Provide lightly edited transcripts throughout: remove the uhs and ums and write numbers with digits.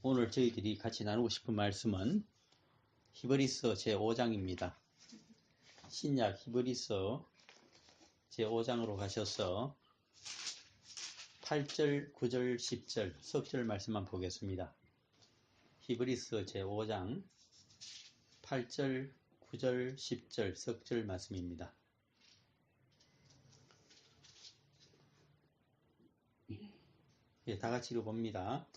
오늘 저희들이 같이 나누고 싶은 말씀은 히브리서 제5장입니다. 신약 히브리서 제5장으로 가셔서 8절, 9절, 10절 석절 말씀만 보겠습니다. 히브리서 제5장 8절, 9절, 10절 석절 말씀입니다. 예, 다 같이 읽어봅니다.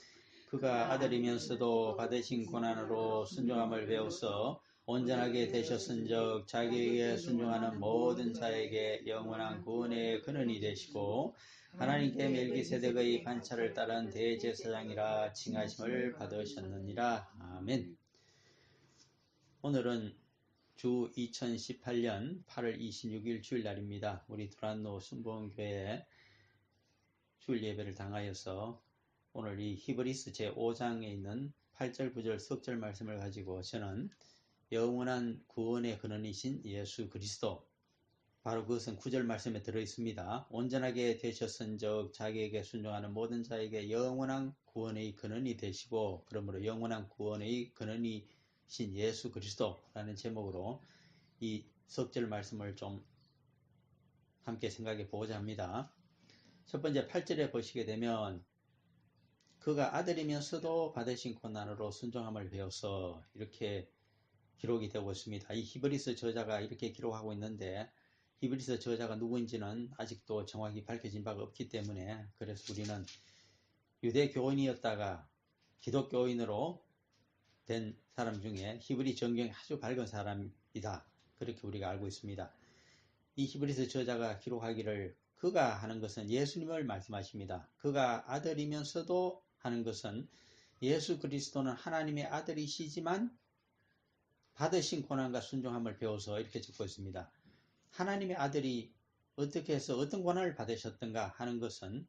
그가 아들이면서도 받으신 고난으로 순종함을 배워서 온전하게 되셨은즉 자기에게 순종하는 모든 자에게 영원한 구원의 근원이 되시고 하나님께 멜기세덱의 반차를 따른 대제사장이라 칭하심을 받으셨느니라. 아멘. 오늘은 주 2018년 8월 26일 주일날입니다. 우리 두란노 순복음교회 주일 예배를 당하여서 오늘 이 히브리서 제5장에 있는 8절 9절 석절 말씀을 가지고 저는 영원한 구원의 근원이신 예수 그리스도, 바로 그것은 9절 말씀에 들어있습니다. 온전하게 되셨은즉 자기에게 순종하는 모든 자에게 영원한 구원의 근원이 되시고, 그러므로 영원한 구원의 근원이신 예수 그리스도라는 제목으로 이 석절 말씀을 좀 함께 생각해 보고자 합니다. 첫 번째 8절에 보시게 되면 그가 아들이면서도 받으신 고난으로 순종함을 배워서 이렇게 기록이 되고 있습니다. 이 히브리서 저자가 이렇게 기록하고 있는데 히브리서 저자가 누구인지는 아직도 정확히 밝혀진 바가 없기 때문에, 그래서 우리는 유대교인이었다가 기독교인으로 된 사람 중에 히브리 정경이 아주 밝은 사람이다, 그렇게 우리가 알고 있습니다. 이 히브리서 저자가 기록하기를 그가 하는 것은 예수님을 말씀하십니다. 그가 아들이면서도 하는 것은 예수 그리스도는 하나님의 아들이시지만 받으신 고난과 순종함을 배워서 이렇게 적고 있습니다. 하나님의 아들이 어떻게 해서 어떤 고난을 받으셨던가 하는 것은,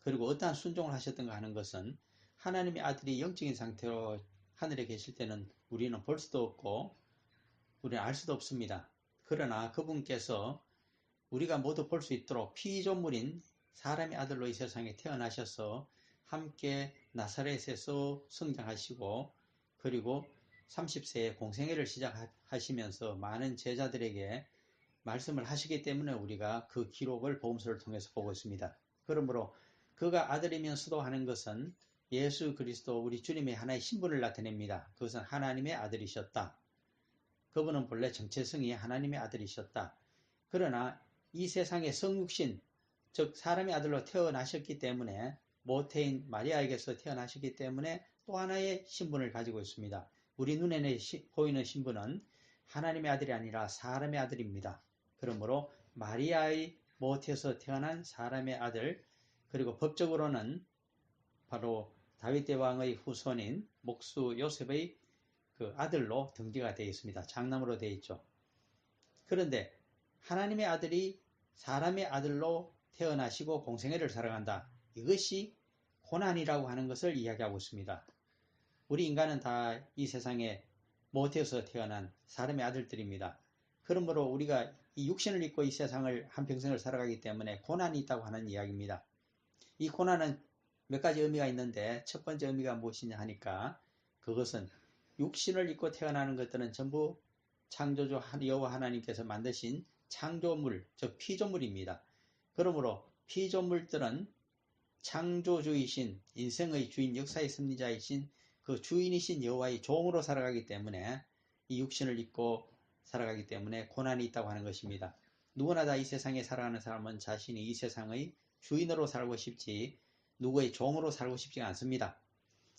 그리고 어떠한 순종을 하셨던가 하는 것은 하나님의 아들이 영적인 상태로 하늘에 계실 때는 우리는 볼 수도 없고 우리는 알 수도 없습니다. 그러나 그분께서 우리가 모두 볼 수 있도록 피조물인 사람의 아들로 이 세상에 태어나셔서 함께 나사렛에서 성장하시고, 그리고 30세에 공생애를 시작하시면서 많은 제자들에게 말씀을 하시기 때문에 우리가 그 기록을 복음서를 통해서 보고 있습니다. 그러므로 그가 아들이면서도 하는 것은 예수 그리스도 우리 주님의 하나의 신분을 나타냅니다. 그것은 하나님의 아들이셨다. 그분은 본래 정체성이 하나님의 아들이셨다. 그러나 이 세상의 성육신, 즉 사람의 아들로 태어나셨기 때문에, 모태인 마리아에게서 태어나셨기 때문에 또 하나의 신분을 가지고 있습니다. 우리 눈에 보이는 신분은 하나님의 아들이 아니라 사람의 아들입니다. 그러므로 마리아의 모태에서 태어난 사람의 아들, 그리고 법적으로는 바로 다윗 대왕의 후손인 목수 요셉의 그 아들로 등기가 되어 있습니다. 장남으로 되어 있죠. 그런데 하나님의 아들이 사람의 아들로 태어나시고 공생애를 살아간다. 이것이 고난이라고 하는 것을 이야기하고 있습니다. 우리 인간은 다 이 세상에 모태에서 태어난 사람의 아들들입니다. 그러므로 우리가 이 육신을 입고 이 세상을 한평생을 살아가기 때문에 고난이 있다고 하는 이야기입니다. 이 고난은 몇 가지 의미가 있는데, 첫 번째 의미가 무엇이냐 하니까, 그것은 육신을 입고 태어나는 것들은 전부 창조주 여호와 하나님께서 만드신 창조물, 즉 피조물입니다. 그러므로 피조물들은 창조주이신, 인생의 주인, 역사의 섭리자이신 그 주인이신 여호와의 종으로 살아가기 때문에, 이 육신을 입고 살아가기 때문에 고난이 있다고 하는 것입니다. 누구나 다 이 세상에 살아가는 사람은 자신이 이 세상의 주인으로 살고 싶지 누구의 종으로 살고 싶지 않습니다.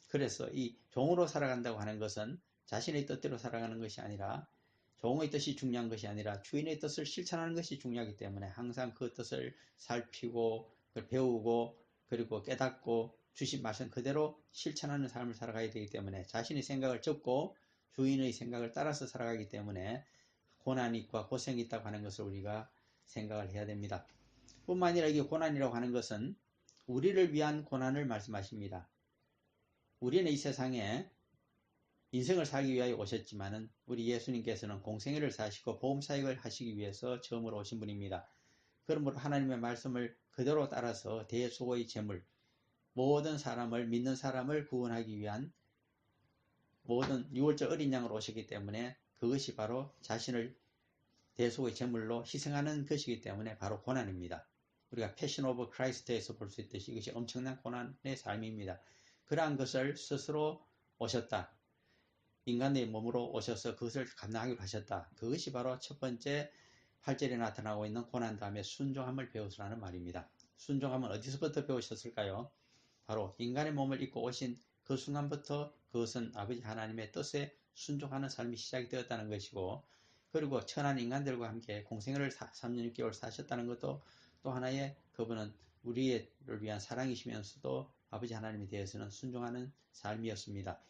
그래서 이 종으로 살아간다고 하는 것은 자신의 뜻대로 살아가는 것이 아니라, 종의 뜻이 중요한 것이 아니라 주인의 뜻을 실천하는 것이 중요하기 때문에 항상 그 뜻을 살피고 배우고 그리고 깨닫고 주신 말씀 그대로 실천하는 삶을 살아가야 되기 때문에, 자신의 생각을 접고 주인의 생각을 따라서 살아가기 때문에 고난이 있고 고생이 있다고 하는 것을 우리가 생각을 해야 됩니다. 뿐만 아니라 이게 고난이라고 하는 것은 우리를 위한 고난을 말씀하십니다. 우리는 이 세상에 인생을 살기 위하여 오셨지만은 우리 예수님께서는 공생애를 사시고 보험사역을 하시기 위해서 처음으로 오신 분입니다. 그러므로 하나님의 말씀을 그대로 따라서 대속의 제물, 모든 사람을, 믿는 사람을 구원하기 위한 모든 유월절 어린 양으로 오셨기 때문에 그것이 바로 자신을 대속의 제물로 희생하는 것이기 때문에 바로 고난입니다. 우리가 패션 오브 크라이스트에서 볼 수 있듯이 이것이 엄청난 고난의 삶입니다. 그러한 것을 스스로 오셨다. 인간의 몸으로 오셔서 그것을 감당하기로 하셨다. 그것이 바로 첫 번째 8절에 나타나고 있는 고난 다음에 순종함을 배우시라는 말입니다. 순종함은 어디서부터 배우셨을까요? 바로 인간의 몸을 입고 오신 그 순간부터 그것은 아버지 하나님의 뜻에 순종하는 삶이 시작이 되었다는 것이고, 그리고 천한 인간들과 함께 공생애를 3년 6개월 사셨다는 것도 또 하나의 그분은 우리를 위한 사랑이시면서도 아버지 하나님에 대해서는 순종하는 삶이었습니다.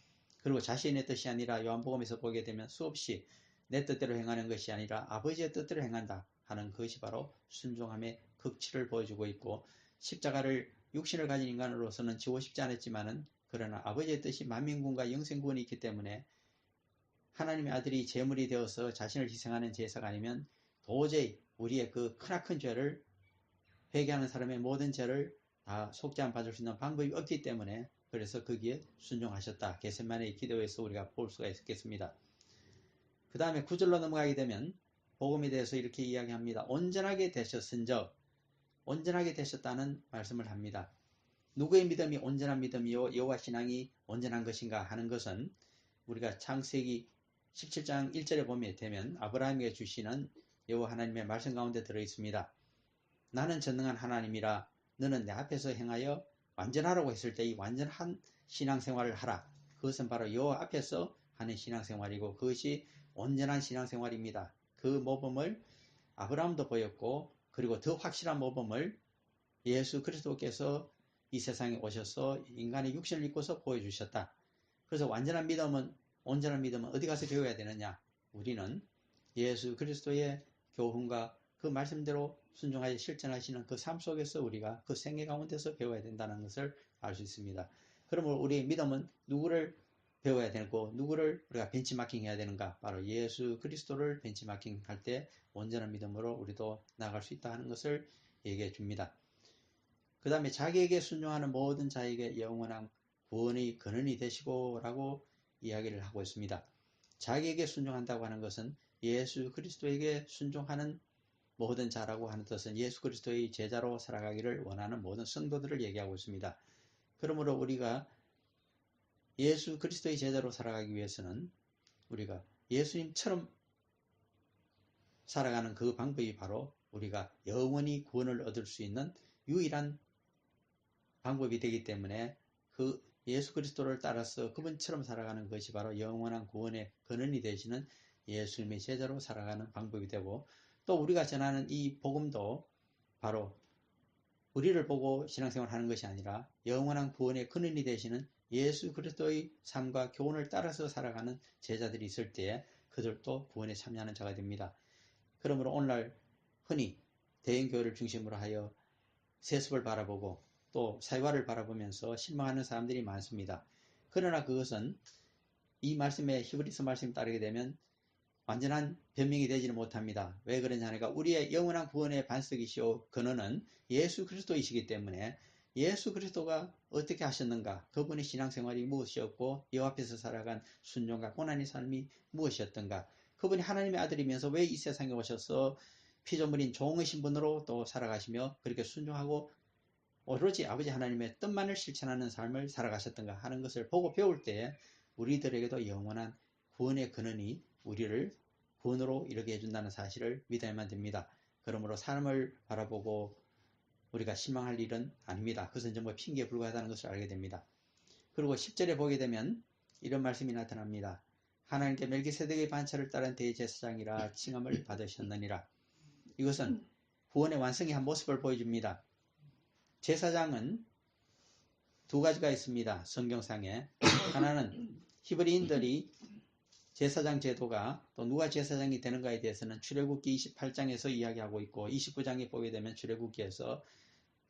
그리고 자신의 뜻이 아니라 요한복음에서 보게 되면 수없이 내 뜻대로 행하는 것이 아니라 아버지의 뜻대로 행한다 하는 것이 바로 순종함의 극치를 보여주고 있고, 십자가를 육신을 가진 인간으로서는 지고 싶지 않았지만은 그러나 아버지의 뜻이 만민구원과 영생구원이 있기 때문에 하나님의 아들이 제물이 되어서 자신을 희생하는 제사가 아니면 도저히 우리의 그 크나큰 죄를 회개하는 사람의 모든 죄를 다 속죄함 받을 수 있는 방법이 없기 때문에 그래서 거기에 순종하셨다. 겟세마네의 기도에서 우리가 볼 수가 있겠습니다. 그 다음에 9절로 넘어가게 되면 복음에 대해서 이렇게 이야기합니다. 온전하게 되셨은즉, 온전하게 되셨다는 말씀을 합니다. 누구의 믿음이 온전한 믿음이요 여호와 신앙이 온전한 것인가 하는 것은 우리가 창세기 17장 1절에 보면 되면 아브라함에게 주시는 여호와 하나님의 말씀 가운데 들어있습니다. 나는 전능한 하나님이라 너는 내 앞에서 행하여 완전하라고 했을 때 이 완전한 신앙생활을 하라. 그것은 바로 여호와 앞에서 하는 신앙생활이고 그것이 온전한 신앙생활입니다. 그 모범을 아브라함도 보였고 그리고 더 확실한 모범을 예수 그리스도께서 이 세상에 오셔서 인간의 육신을 입고서 보여주셨다. 그래서 완전한 믿음은, 온전한 믿음은 어디 가서 배워야 되느냐? 우리는 예수 그리스도의 교훈과 그 말씀대로 순종하여 실천하시는 그 삶 속에서 우리가 그 생애 가운데서 배워야 된다는 것을 알 수 있습니다. 그러므로 우리의 믿음은 누구를 배워야 되고 누구를 우리가 벤치마킹 해야 되는가? 바로 예수 그리스도를 벤치마킹 할 때 온전한 믿음으로 우리도 나아갈 수 있다 하는 것을 얘기해 줍니다. 그 다음에 자기에게 순종하는 모든 자에게 영원한 구원의 근원이 되시고 라고 이야기를 하고 있습니다. 자기에게 순종한다고 하는 것은 예수 그리스도에게 순종하는 모든 자라고 하는 뜻은 예수 그리스도의 제자로 살아가기를 원하는 모든 성도들을 얘기하고 있습니다. 그러므로 우리가 예수 그리스도의 제자로 살아가기 위해서는 우리가 예수님처럼 살아가는 그 방법이 바로 우리가 영원히 구원을 얻을 수 있는 유일한 방법이 되기 때문에 그 예수 그리스도를 따라서 그분처럼 살아가는 것이 바로 영원한 구원의 근원이 되시는 예수님의 제자로 살아가는 방법이 되고, 또 우리가 전하는 이 복음도 바로 우리를 보고 신앙생활 하는 것이 아니라 영원한 구원의 근원이 되시는 예수 그리스도의 삶과 교훈을 따라서 살아가는 제자들이 있을 때에 그들도 구원에 참여하는 자가 됩니다. 그러므로 오늘날 흔히 대형교회를 중심으로 하여 세습을 바라보고 또 사회화를 바라보면서 실망하는 사람들이 많습니다. 그러나 그것은 이 말씀에 히브리서 말씀에 따르게 되면 완전한 변명이 되지는 못합니다. 왜 그러냐 하니까 우리의 영원한 구원의 반석이시오 근원은 예수 그리스도이시기 때문에 예수 그리스도가 어떻게 하셨는가, 그분의 신앙생활이 무엇이었고 여호와 앞에서 살아간 순종과 고난의 삶이 무엇이었던가, 그분이 하나님의 아들이면서 왜 이 세상에 오셔서 피조물인 종의 신분으로 또 살아가시며 그렇게 순종하고 오로지 아버지 하나님의 뜻만을 실천하는 삶을 살아가셨던가 하는 것을 보고 배울 때 우리들에게도 영원한 구원의 근원이 우리를 구원으로 이르게 해준다는 사실을 믿어야만 됩니다. 그러므로 삶을 바라보고 우리가 실망할 일은 아닙니다. 그것은 전부 핑계에 불과하다는 것을 알게 됩니다. 그리고 10절에 보게 되면 이런 말씀이 나타납니다. 하나님께 멜기세덱의 반차를 따른 대제사장이라 칭함을 받으셨느니라. 이것은 구원의 완성의 한 모습을 보여줍니다. 제사장은 두 가지가 있습니다. 성경상에. 하나는 히브리인들이 제사장 제도가 또 누가 제사장이 되는가에 대해서는 출애굽기 28장에서 이야기하고 있고 29장에 보게 되면 출애굽기에서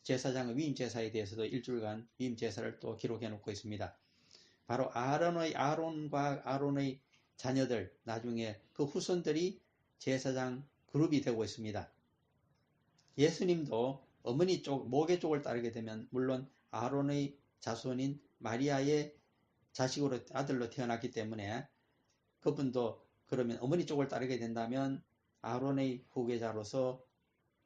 제사장의 위임제사에 대해서도 일주일간 위임제사를 또 기록해 놓고 있습니다. 바로 아론과 아론의 자녀들, 나중에 그 후손들이 제사장 그룹이 되고 있습니다. 예수님도 어머니 쪽, 모계 쪽을 따르게 되면 물론 아론의 자손인 마리아의 자식으로 아들로 태어났기 때문에 그분도 그러면 어머니 쪽을 따르게 된다면 아론의 후계자로서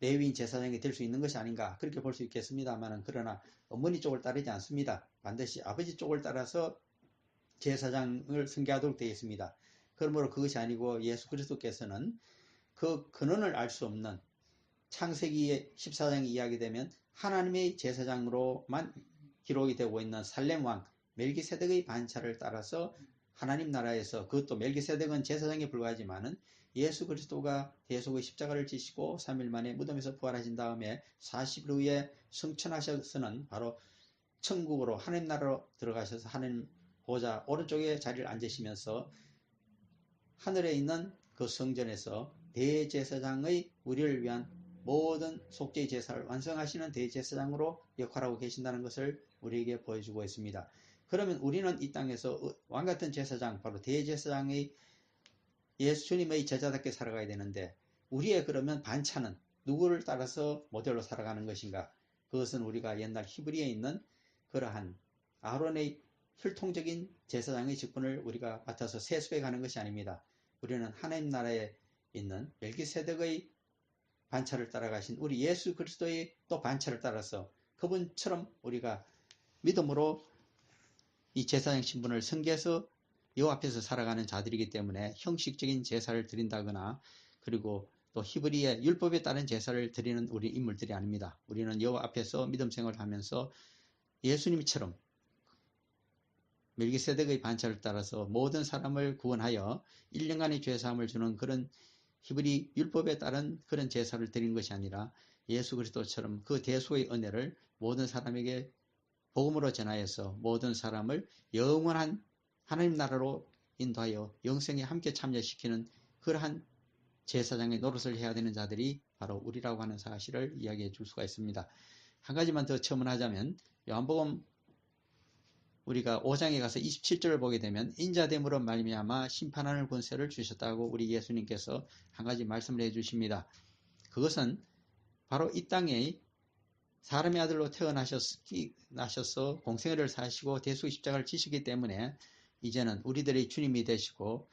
레위인 제사장이 될 수 있는 것이 아닌가 그렇게 볼 수 있겠습니다만 그러나 어머니 쪽을 따르지 않습니다. 반드시 아버지 쪽을 따라서 제사장을 승계하도록 되어 있습니다. 그러므로 그것이 아니고 예수 그리스도께서는 그 근원을 알 수 없는 창세기 14장 이야기되면 하나님의 제사장으로만 기록이 되고 있는 살렘 왕 멜기세덱의 반차를 따라서 하나님 나라에서 그것도 멜기세덱은 제사장에 불과하지만은 예수 그리스도가 대속의 십자가를 지시고 3일 만에 무덤에서 부활하신 다음에 40일 후에 승천하셔서는 바로 천국으로 하나님 나라로 들어가셔서 하나님 보좌 오른쪽에 자리를 앉으시면서 하늘에 있는 그 성전에서 대제사장의 우리를 위한 모든 속죄의 제사를 완성하시는 대제사장으로 역할하고 계신다는 것을 우리에게 보여주고 있습니다. 그러면 우리는 이 땅에서 왕같은 제사장, 바로 대제사장의 예수님의 제자답게 살아가야 되는데 우리의 그러면 반차는 누구를 따라서 모델로 살아가는 것인가? 그것은 우리가 옛날 히브리에 있는 그러한 아론의 혈통적인 제사장의 직분을 우리가 맡아서 세습해 가는 것이 아닙니다. 우리는 하나님 나라에 있는 멜기세덱의 반차를 따라가신 우리 예수 그리스도의 또 반차를 따라서 그분처럼 우리가 믿음으로 이 제사장 신분을 승계해서 여호와 앞에서 살아가는 자들이기 때문에 형식적인 제사를 드린다거나 그리고 또 히브리의 율법에 따른 제사를 드리는 우리 인물들이 아닙니다. 우리는 여호와 앞에서 믿음 생활을 하면서 예수님처럼 멜기세덱의 반차를 따라서 모든 사람을 구원하여 1년간의 죄사함을 주는 그런 히브리 율법에 따른 그런 제사를 드리는 것이 아니라 예수 그리스도처럼 그 대속의 은혜를 모든 사람에게 복음으로 전하여서 모든 사람을 영원한 하나님 나라로 인도하여 영생에 함께 참여시키는 그러한 제사장의 노릇을 해야 되는 자들이 바로 우리라고 하는 사실을 이야기해 줄 수가 있습니다. 한 가지만 더 첨언하자면 요한복음 우리가 5장에 가서 27절을 보게 되면 인자됨으로 말미암아 심판하는 권세를 주셨다고 우리 예수님께서 한 가지 말씀을 해 주십니다. 그것은 바로 이 땅에 사람의 아들로 태어나셔서 공생애를 사시고 대속의 십자가를 지시기 때문에 이제는 우리들의 주님이 되시고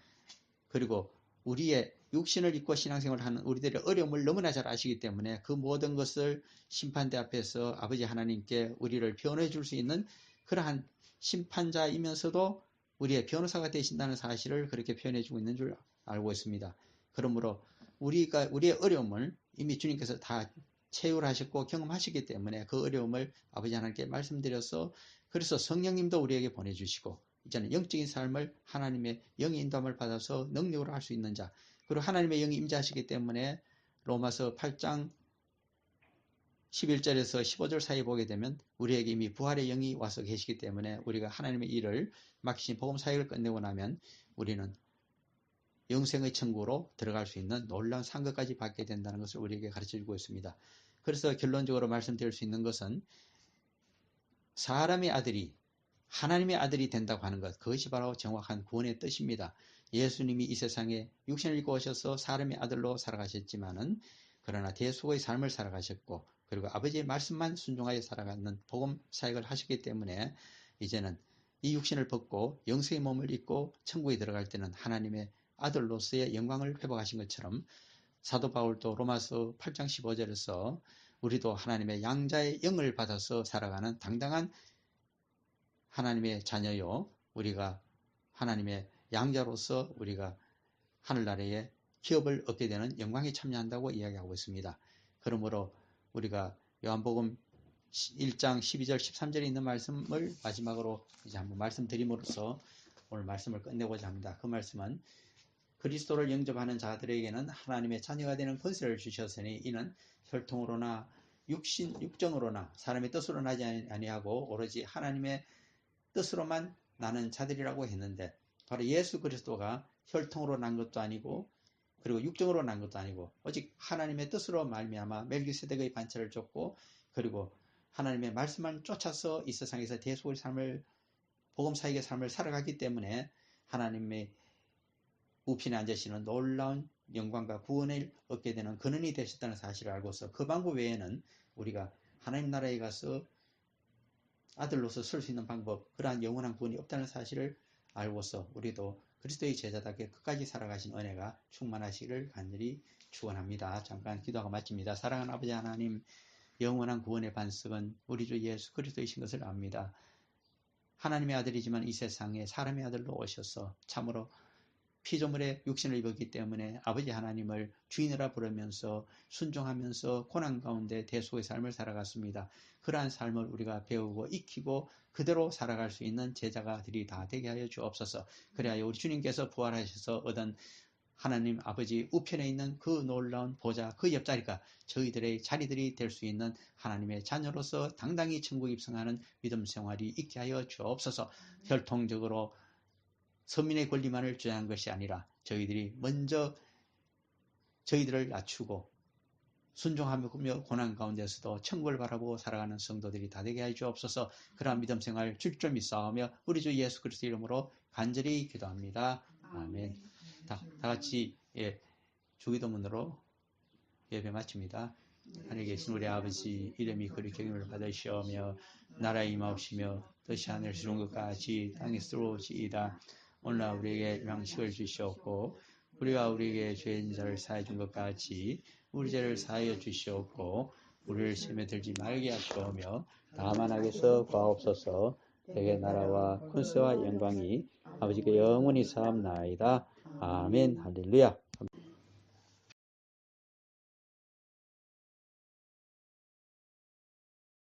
그리고 우리의 육신을 입고 신앙생활을 하는 우리들의 어려움을 너무나 잘 아시기 때문에 그 모든 것을 심판대 앞에서 아버지 하나님께 우리를 변호해 줄 수 있는 그러한 심판자이면서도 우리의 변호사가 되신다는 사실을 그렇게 표현해 주고 있는 줄 알고 있습니다. 그러므로 우리의 어려움을 이미 주님께서 다 체휼하셨고 경험하시기 때문에 그 어려움을 아버지 하나님께 말씀드려서 그래서 성령님도 우리에게 보내주시고 이제는 영적인 삶을 하나님의 영의 인도함을 받아서 능력으로 할 수 있는 자 그리고 하나님의 영이 임재하시기 때문에 로마서 8장 11절에서 15절 사이에 보게 되면 우리에게 이미 부활의 영이 와서 계시기 때문에 우리가 하나님의 일을 맡기신 복음 사역을 끝내고 나면 우리는 영생의 천국으로 들어갈 수 있는 놀라운 상급까지 받게 된다는 것을 우리에게 가르쳐주고 있습니다. 그래서 결론적으로 말씀드릴 수 있는 것은 사람의 아들이 하나님의 아들이 된다고 하는 것 그것이 바로 정확한 구원의 뜻입니다. 예수님이 이 세상에 육신을 입고 오셔서 사람의 아들로 살아가셨지만은 그러나 대속의 삶을 살아가셨고 그리고 아버지의 말씀만 순종하여 살아가는 복음 사역을 하셨기 때문에 이제는 이 육신을 벗고 영생의 몸을 입고 천국에 들어갈 때는 하나님의 아들로서의 영광을 회복하신 것처럼 사도 바울도 로마서 8장 15절에서 우리도 하나님의 양자의 영을 받아서 살아가는 당당한 하나님의 자녀요 우리가 하나님의 양자로서 우리가 하늘나라의 기업을 얻게 되는 영광에 참여한다고 이야기하고 있습니다. 그러므로 우리가 요한복음 1장 12절 13절에 있는 말씀을 마지막으로 이제 한번 말씀드림으로써 오늘 말씀을 끝내고자 합니다. 그 말씀은 그리스도를 영접하는 자들에게는 하나님의 자녀가 되는 권세를 주셨으니 이는 혈통으로나 육정으로나 사람의 뜻으로 나지 아니하고 오로지 하나님의 뜻으로만 나는 자들이라고 했는데 바로 예수 그리스도가 혈통으로 난 것도 아니고 그리고 육정으로 난 것도 아니고 오직 하나님의 뜻으로 말미암아 멜기세덱의 반차를 줬고 그리고 하나님의 말씀만 쫓아서 이 세상에서 대속의 삶을 복음사역의 삶을 살아가기 때문에 하나님의 우편에 앉으시는 놀라운 영광과 구원을 얻게 되는 근원이 되셨다는 사실을 알고서 그 방법 외에는 우리가 하나님 나라에 가서 아들로서 설 수 있는 방법, 그러한 영원한 구원이 없다는 사실을 알고서 우리도 그리스도의 제자답게 끝까지 살아가신 은혜가 충만하시기를 간절히 축원합니다. 잠깐 기도하고 마칩니다. 사랑하는 아버지 하나님, 영원한 구원의 반석은 우리 주 예수 그리스도이신 것을 압니다. 하나님의 아들이지만 이 세상에 사람의 아들로 오셔서 참으로 피조물의 육신을 입었기 때문에 아버지 하나님을 주인이라 부르면서 순종하면서 고난 가운데 대속의 삶을 살아갔습니다. 그러한 삶을 우리가 배우고 익히고 그대로 살아갈 수 있는 제자가들이 다 되게 하여 주옵소서. 그래야 우리 주님께서 부활하셔서 얻은 하나님 아버지 우편에 있는 그 놀라운 보좌, 그 옆자리가 저희들의 자리들이 될 수 있는 하나님의 자녀로서 당당히 천국 입성하는 믿음 생활이 있게 하여 주옵소서. 혈통적으로 서민의 권리만을 주장한 것이 아니라 저희들이 먼저 저희들을 낮추고 순종하며 고난 가운데서도 천국을 바라보고 살아가는 성도들이 다 되게 하여 주옵소서. 그러한 믿음 생활 줄 줄 믿사오며 우리 주 예수 그리스도 이름으로 간절히 기도합니다. 아멘. 다 같이 주기도문으로 예배 마칩니다. 하늘에 계신 우리 아버지, 이름이 거룩히 여김을 받으시오며 나라의 임하옵시며 뜻이 하늘에서 이룬 것 같이 땅에서 이루어지이다. 오늘날 우리에게 양식을 주시옵고 우리가 우리에게 죄인 자를 사하여 준 것 같이 우리 죄를 사하여 주시옵고 우리를 시험에 들지 말게 하시오며 다만 악에서 구하옵소서. 대개 나라와 권세와 영광이 아버지께 영원히 사옵나이다. 아멘. 할렐루야.